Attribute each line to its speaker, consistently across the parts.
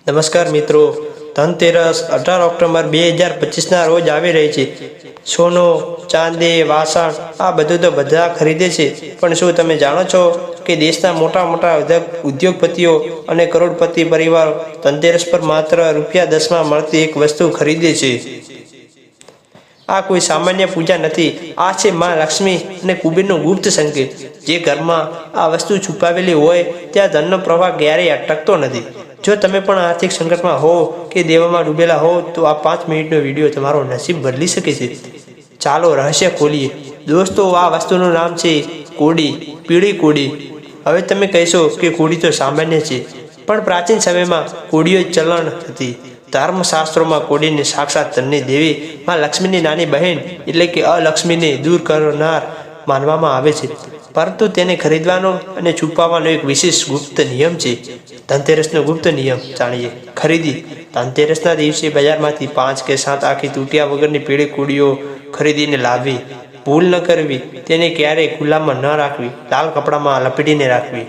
Speaker 1: નમસ્કાર મિત્રો, ધનતેરસ 18 ઓક્ટોબર 2025ના રોજ આવી રહી છે। સોનો, ચાંદી, વાસણ આ બધું તો બધા ખરીદે છે, પણ શું તમે જાણો છો કે દેશના મોટા મોટા ઉદ્યોગપતિઓ અને કરોડપતિ પરિવારો ધનતેરસ પર માત્ર ₹10માં મળતી એક વસ્તુ ખરીદે છે। આ કોઈ સામાન્ય પૂજા નથી, આ છે માં લક્ષ્મી અને કુબેરનો ગુપ્ત સંકેત। જે ઘરમાં આ વસ્તુ છુપાવેલી હોય ત્યાં ધનનો પ્રવાહ ક્યારેય અટકતો નથી। જો તમે પણ આર્થિક સંકટમાં હો કે દેવામાં ડૂબેલા હો તો આ 5 મિનિટનો વિડીયો તમારો નસીબ બદલી શકે છે। ચાલો રહસ્ય ખોલીએ। દોસ્તો, આ વસ્તુનું નામ છે કોડી, પીળી કોડી। હવે તમે કહેશો કે કોડી તો સામાન્ય છે, પણ પ્રાચીન સમયમાં કોડીઓ ચલણ હતી। ધર્મશાસ્ત્રોમાં કોડીને સાક્ષાત ધનની દેવી માં લક્ષ્મીની નાની બહેન એટલે કે અલક્ષ્મીને દૂર કરનાર માનવામાં આવે છે, પરંતુ તેને ખરીદવાનો અને છુપાવવાનો એક વિશેષ ગુપ્ત નિયમ છે। ધનતેરસનો ગુપ્ત નિયમ જાણીએ। ખરીદી: ધનતેરસના દિવસે બજારમાંથી 5 કે 7 આખી તૂટ્યા વગરની પીળી કોડીઓ ખરીદીને લાવવી। ભૂલ ન કરવી, તેને ક્યારેય ખુલ્લામાં ન રાખવી, લાલ કપડામાં લપેટીને રાખવી।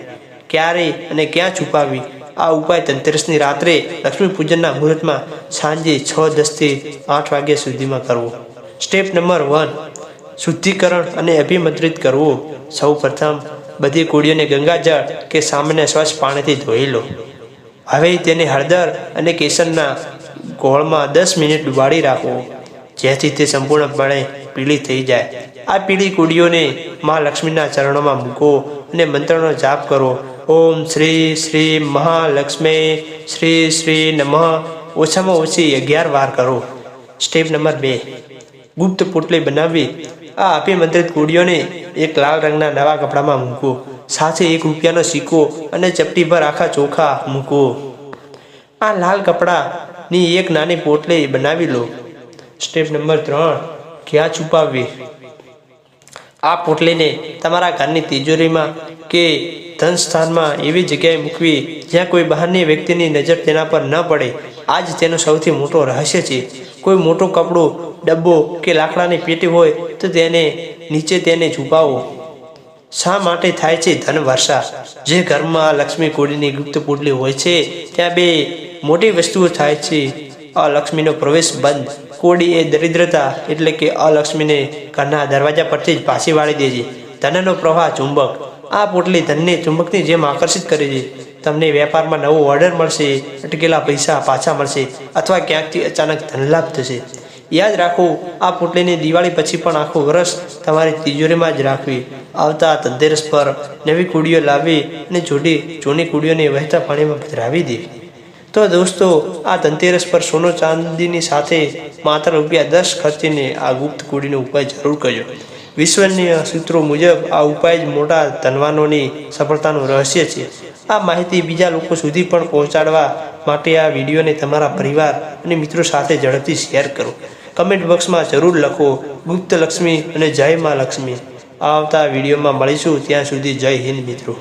Speaker 1: ક્યારે અને ક્યાં છુપાવવી? આ ઉપાય ધનતેરસની રાત્રે લક્ષ્મી પૂજનના મુહૂર્તમાં સાંજે 6:10 થી 8 વાગ્યા સુધીમાં કરવો। સ્ટેપ નંબર 1: શુદ્ધિકરણ અને અભિમંત્રિત કરવું। સૌ પ્રથમ બધી કોડીઓને ગંગાજળ કે સામાન્ય સ્વચ્છ પાણીથી ધોઈ લો। હવે તેને હળદર અને કેસરના ગોળમાં 10 મિનિટ ડુબાડી રાખો, જેથી તે સંપૂર્ણપણે પીળી થઈ જાય। આ પીળી કોડીઓને માં લક્ષ્મીના ચરણોમાં મૂકો અને મંત્રનો જાપ કરો। ઓમ શ્રી શ્રી મહાલક્ષ્મી શ્રી શ્રી નમઃ ઓછામાં ઓછી 11 વાર કરો। સ્ટેપ નંબર 2: ગુપ્ત પોટલી બનાવવી। આ અભિમંત્રિત કોડીઓને એક લાલ રંગના નવા કપડામાં મૂકો, સાથે ₹1નો સિક્કો અને ચપટીભર આખા ચોખા મૂકો। આ લાલ કપડાની એક નાની પોટલી બનાવી લો। સ્ટેપ નંબર 3: ક્યાં છુપાવવી? આ પોટલીને તમારા ઘરની તિજોરીમાં કે ધનસ્થાનમાં એવી જગ્યાએ મૂકવી જ્યાં કોઈ બહારની વ્યક્તિની નજર તેના પર ન પડે। આ જ તેનો સૌથી મોટો રહસ્ય છે। કોઈ મોટો કપડો, ડબ્બો કે લાકડાની પેટી હોય તો તેને નીચે તેને છુપાવો। શા માટે થાય છે ધન વર્ષા? જે ઘરમાં લક્ષ્મી કોડીની ગુપ્ત પોટલી હોય છે ત્યાં 2 મોટી વસ્તુઓ થાય છે: અલક્ષ્મીનો પ્રવેશ બંધ। કોડી એ દરિદ્રતા એટલે કે અલક્ષ્મીને ઘરના દરવાજા પરથી જ પાછી વાળી દે છે। ધનનો પ્રવાહ ચુંબક: આ પોટલી ધનને ચુંબકની જેમ આકર્ષિત કરે છે। તમને વેપારમાં નવો ઓર્ડર મળશે, અટકેલા પૈસા પાછા મળશે અથવા ક્યાંકથી અચાનક ધનલાભ થશે। યાદ રાખો, આ પોટલીને દિવાળી પછી પણ આખું વર્ષ તમારી તિજોરીમાં જ રાખવી। આવતા ધનતેરસ પર નવી કોડીઓ લાવવી અને જૂની કોડીઓને વહેતા પાણીમાં પધરાવી દેવી। તો દોસ્તો, આ ધનતેરસ પર સોનો ચાંદીની સાથે માત્ર ₹10 ખર્ચીને આ ગુપ્ત કોડીનો ઉપાય જરૂર કરજો। વિશ્વનીય સૂત્રો મુજબ આ ઉપાય જ મોટા ધનવાનોની સફળતાનું રહસ્ય છે। આ માહિતી બીજા લોકો સુધી પણ પહોંચાડવા માટે આ વિડીયોને તમારા પરિવાર અને મિત્રો સાથે ઝડપથી શેર કરો। કમેન્ટ બોક્સમાં જરૂર લખો ગુપ્ત લક્ષ્મી અને જય માં લક્ષ્મી। આવતા વિડીયોમાં મળીશું, ત્યાં સુધી જય હિન્દ મિત્રો।